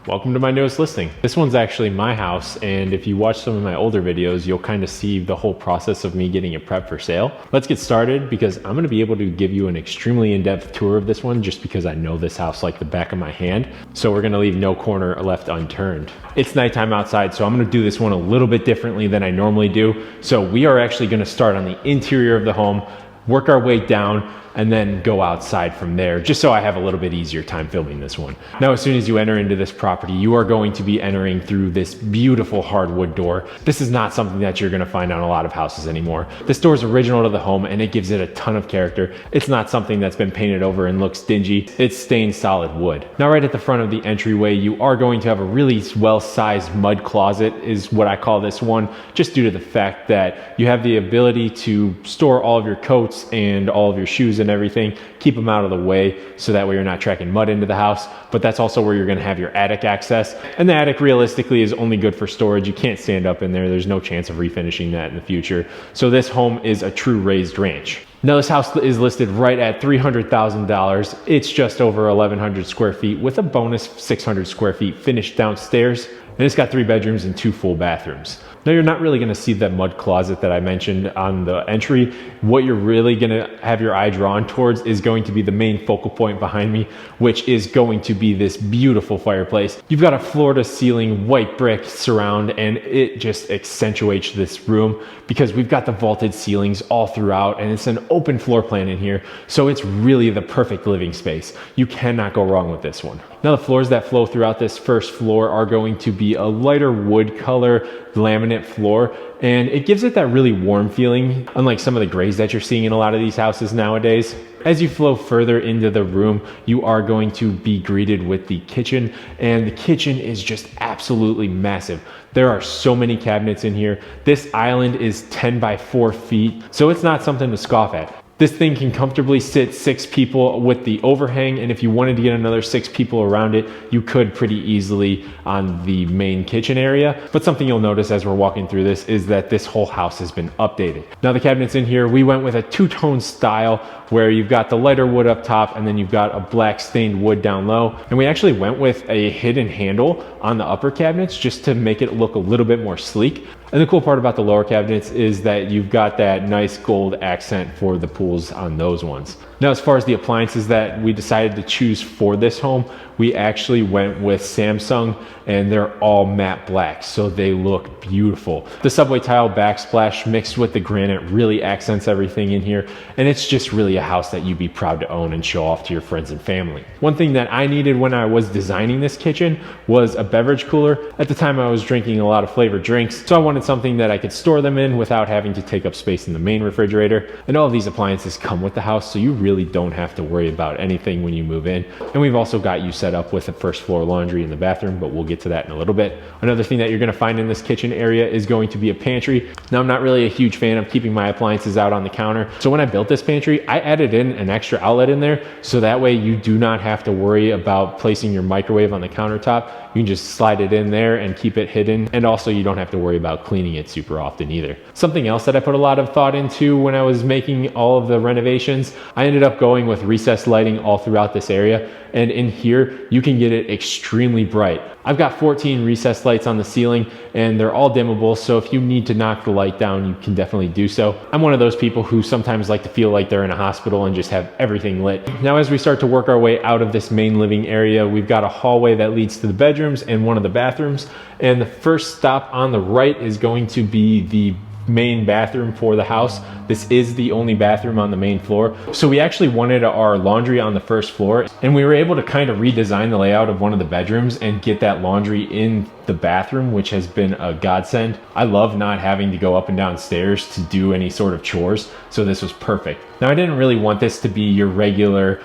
Welcome to my newest listing. This one's actually my house, and if you watch some of my older videos, you'll kind of see the whole process of me getting it prepped for sale. Let's get started because I'm gonna be able to give you an extremely in-depth tour of this one just because I know this house like the back of my hand. So we're gonna leave no corner left unturned. It's nighttime outside, so I'm gonna do this one a little bit differently than I normally do. So we are actually gonna start on the interior of the home, work our way down, and then go outside from there, just so I have a little bit easier time filming this one. Now, as soon as you enter into this property, you are going to be entering through this beautiful hardwood door. This is not something that you're gonna find on a lot of houses anymore. This door is original to the home and it gives it a ton of character. It's not something that's been painted over and looks dingy. It's stained solid wood. Now, right at the front of the entryway, you are going to have a really well-sized mud closet, is what I call this one, just due to the fact that you have the ability to store all of your coats and all of your shoes and everything, keep them out of the way so that way you're not tracking mud into the house. But that's also where you're going to have your attic access, and the attic realistically is only good for storage. You can't stand up in there. There's no chance of refinishing that in the future. So this home is a true raised ranch. Now, this house is listed right at $300,000. It's just over 1,100 square feet with a bonus 600 square feet finished downstairs, and it's got 3 bedrooms and 2 full bathrooms. Now, you're not really gonna see that mud closet that I mentioned on the entry. What you're really gonna have your eye drawn towards is going to be the main focal point behind me, which is going to be this beautiful fireplace. You've got a floor to ceiling white brick surround, and it just accentuates this room because we've got the vaulted ceilings all throughout, and it's an open floor plan in here. So it's really the perfect living space. You cannot go wrong with this one. Now, the floors that flow throughout this first floor are going to be a lighter wood color laminate floor, and it gives it that really warm feeling, unlike some of the grays that you're seeing in a lot of these houses nowadays. As you flow further into the room, you are going to be greeted with the kitchen, and the kitchen is just absolutely massive. There are so many cabinets in here. This island is 10 by 4 feet, so it's not something to scoff at. This thing can comfortably sit 6 people with the overhang, and if you wanted to get another 6 people around it, you could pretty easily on the main kitchen area. But something you'll notice as we're walking through this is that this whole house has been updated. Now, the cabinets in here, we went with a 2-tone style where you've got the lighter wood up top and then you've got a black stained wood down low. And we actually went with a hidden handle on the upper cabinets just to make it look a little bit more sleek. And the cool part about the lower cabinets is that you've got that nice gold accent for the pools on those ones. Now, as far as the appliances that we decided to choose for this home, we actually went with Samsung, and they're all matte black, so they look beautiful. The subway tile backsplash mixed with the granite really accents everything in here, and it's just really a house that you'd be proud to own and show off to your friends and family. One thing that I needed when I was designing this kitchen was a beverage cooler. At the time, I was drinking a lot of flavored drinks, so I wanted something that I could store them in without having to take up space in the main refrigerator. And all of these appliances come with the house, so you really don't have to worry about anything when you move in. And we've also got you set up with a first floor laundry in the bathroom, but we'll get to that in a little bit. Another thing that you're gonna find in this kitchen area is going to be a pantry. Now, I'm not really a huge fan of keeping my appliances out on the counter. So when I built this pantry, I added in an extra outlet in there, so that way you do not have to worry about placing your microwave on the countertop. You can just slide it in there and keep it hidden. And also you don't have to worry about cleaning it super often either. Something else that I put a lot of thought into when I was making all of the renovations, I ended up going with recessed lighting all throughout this area. And in here, you can get it extremely bright. I've got 14 recessed lights on the ceiling, and they're all dimmable, so if you need to knock the light down, you can definitely do so. I'm one of those people who sometimes like to feel like they're in a hospital and just have everything lit. Now, as we start to work our way out of this main living area, we've got a hallway that leads to the bedrooms and one of the bathrooms. And the first stop on the right is going to be the main bathroom for the house. This is the only bathroom on the main floor. So we actually wanted our laundry on the first floor, and we were able to kind of redesign the layout of one of the bedrooms and get that laundry in the bathroom, which has been a godsend. I love not having to go up and down stairs to do any sort of chores, so this was perfect. Now, I didn't really want this to be your regular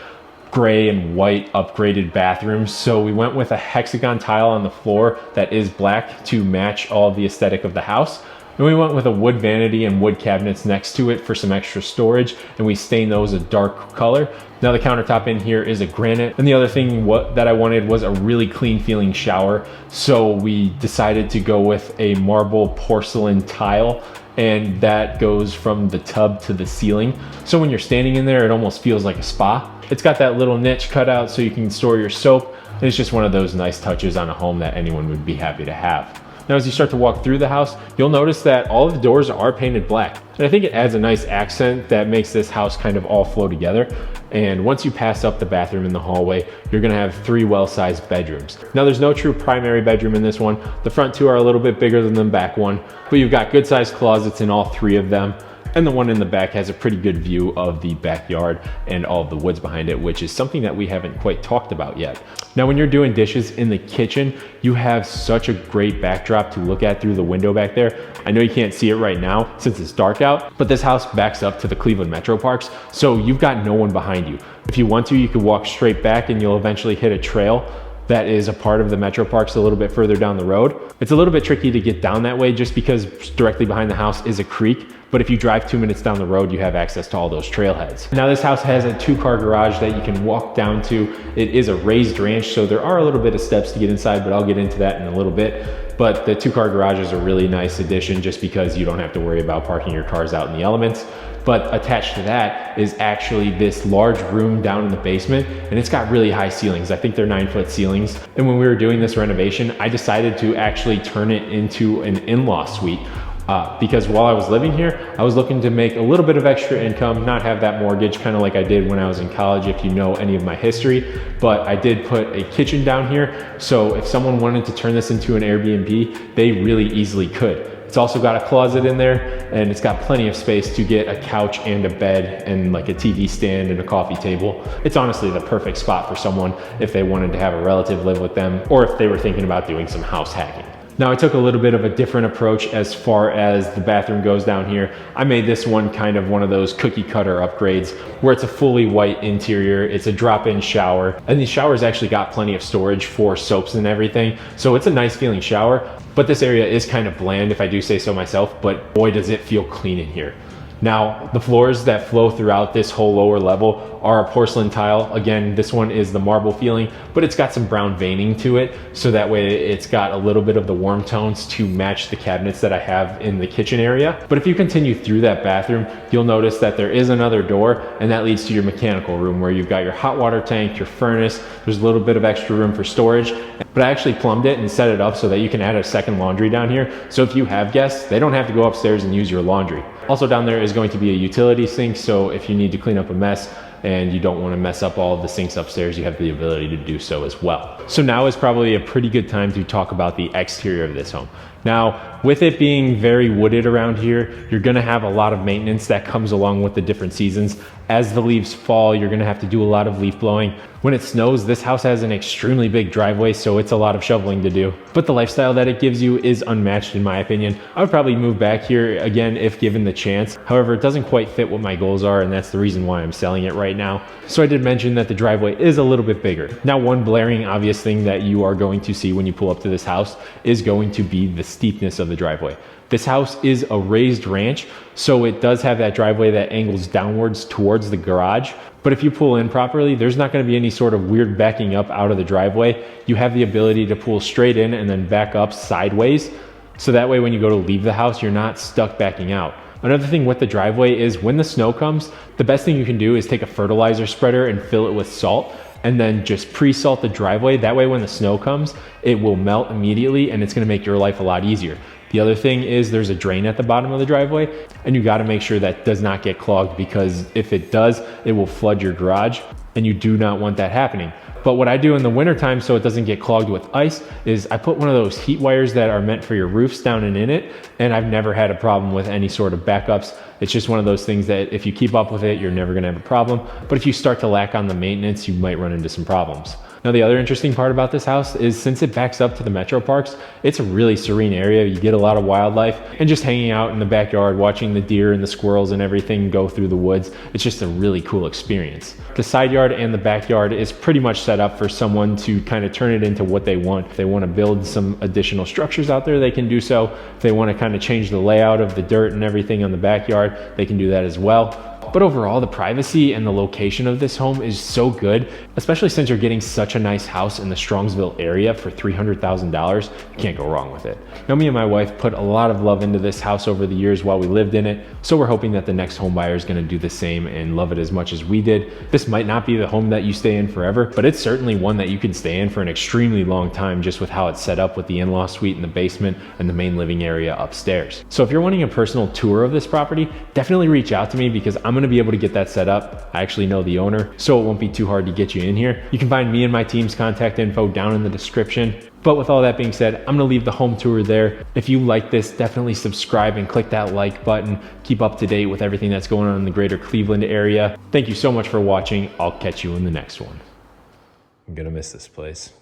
gray and white upgraded bathroom, so we went with a hexagon tile on the floor that is black to match all of the aesthetic of the house. And we went with a wood vanity and wood cabinets next to it for some extra storage, and we stained those a dark color. Now, the countertop in here is a granite, and the other thing that I wanted was a really clean feeling shower, so we decided to go with a marble porcelain tile, and that goes from the tub to the ceiling. So when you're standing in there, it almost feels like a spa. It's got that little niche cut out so you can store your soap. And it's just one of those nice touches on a home that anyone would be happy to have. Now, as you start to walk through the house, you'll notice that all of the doors are painted black. And I think it adds a nice accent that makes this house kind of all flow together. And once you pass up the bathroom in the hallway, you're gonna have 3 well-sized bedrooms. Now, there's no true primary bedroom in this one. The front 2 are a little bit bigger than the back one, but you've got good-sized closets in all 3 of them. And the one in the back has a pretty good view of the backyard and all of the woods behind it, which is something that we haven't quite talked about yet. Now, when you're doing dishes in the kitchen, you have such a great backdrop to look at through the window back there. I know you can't see it right now since it's dark out, but this house backs up to the Cleveland Metro Parks, so you've got no one behind you. If you want to, you could walk straight back and you'll eventually hit a trail that is a part of the Metro Parks a little bit further down the road. It's a little bit tricky to get down that way just because directly behind the house is a creek. But if you drive 2 minutes down the road, you have access to all those trailheads. Now, this house has a 2-car garage that you can walk down to. It is a raised ranch, so there are a little bit of steps to get inside, but I'll get into that in a little bit. But the 2-car garage is a really nice addition just because you don't have to worry about parking your cars out in the elements. But attached to that is actually this large room down in the basement, and it's got really high ceilings. I think they're 9-foot ceilings. And when we were doing this renovation, I decided to actually turn it into an in-law suite. Because while I was living here, I was looking to make a little bit of extra income, not have that mortgage, kind of like I did when I was in college, if you know any of my history. But I did put a kitchen down here, so if someone wanted to turn this into an Airbnb, they really easily could. It's also got a closet in there, and it's got plenty of space to get a couch and a bed and like a TV stand and a coffee table. It's honestly the perfect spot for someone if they wanted to have a relative live with them, or if they were thinking about doing some house hacking. Now, I took a little bit of a different approach as far as the bathroom goes down here. I made this one kind of one of those cookie cutter upgrades where it's a fully white interior, it's a drop-in shower, and these showers actually got plenty of storage for soaps and everything. So it's a nice feeling shower, but this area is kind of bland if I do say so myself, but boy does it feel clean in here. Now, the floors that flow throughout this whole lower level are a porcelain tile. Again, this one is the marble feeling, but it's got some brown veining to it, so that way it's got a little bit of the warm tones to match the cabinets that I have in the kitchen area. But if you continue through that bathroom, you'll notice that there is another door, and that leads to your mechanical room where you've got your hot water tank, your furnace. There's a little bit of extra room for storage, but I actually plumbed it and set it up so that you can add a second laundry down here. So if you have guests, they don't have to go upstairs and use your laundry. Also down there is going to be a utility sink, so if you need to clean up a mess and you don't want to mess up all of the sinks upstairs, you have the ability to do so as well. So now is probably a pretty good time to talk about the exterior of this home. Now, with it being very wooded around here, you're gonna have a lot of maintenance that comes along with the different seasons. As the leaves fall, you're gonna have to do a lot of leaf blowing. When it snows, this house has an extremely big driveway, so it's a lot of shoveling to do. But the lifestyle that it gives you is unmatched in my opinion. I would probably move back here again if given the chance. However, it doesn't quite fit what my goals are, and that's the reason why I'm selling it right now. So I did mention that the driveway is a little bit bigger. Now, one blaring obvious thing that you are going to see when you pull up to this house is going to be the steepness of the driveway. This house is a raised ranch, so it does have that driveway that angles downwards towards the garage. But if you pull in properly, there's not going to be any sort of weird backing up out of the driveway. You have the ability to pull straight in and then back up sideways. So that way when you go to leave the house, you're not stuck backing out. Another thing with the driveway is when the snow comes, the best thing you can do is take a fertilizer spreader and fill it with salt, and then just pre-salt the driveway. That way when the snow comes, it will melt immediately and it's going to make your life a lot easier. The other thing is there's a drain at the bottom of the driveway, and you got to make sure that does not get clogged, because if it does, it will flood your garage, and you do not want that happening. But what I do in the wintertime so it doesn't get clogged with ice is I put one of those heat wires that are meant for your roofs down and in it, and I've never had a problem with any sort of backups. It's just one of those things that if you keep up with it, you're never going to have a problem. But if you start to lack on the maintenance, you might run into some problems. Now, the other interesting part about this house is since it backs up to the Metro Parks, it's a really serene area. You get a lot of wildlife, and just hanging out in the backyard, watching the deer and the squirrels and everything go through the woods, it's just a really cool experience. The side yard and the backyard is pretty much set up for someone to kind of turn it into what they want. If they want to build some additional structures out there, they can do so. If they want to kind of change the layout of the dirt and everything on the backyard, they can do that as well. But overall, the privacy and the location of this home is so good, especially since you're getting such a nice house in the Strongsville area for $300,000. You can't go wrong with it. Now, me and my wife put a lot of love into this house over the years while we lived in it, so we're hoping that the next home buyer is going to do the same and love it as much as we did. This might not be the home that you stay in forever, but it's certainly one that you can stay in for an extremely long time just with how it's set up with the in-law suite in the basement and the main living area upstairs. So if you're wanting a personal tour of this property, definitely reach out to me because I'm going to be able to get that set up. I actually know the owner, so it won't be too hard to get you in here. You can find me and my team's contact info down in the description. But with all that being said, I'm gonna leave the home tour there. If you like this, definitely subscribe and click that like button. Keep up to date with everything that's going on in the greater Cleveland area. Thank you so much for watching. I'll catch you in the next one. I'm gonna miss this place.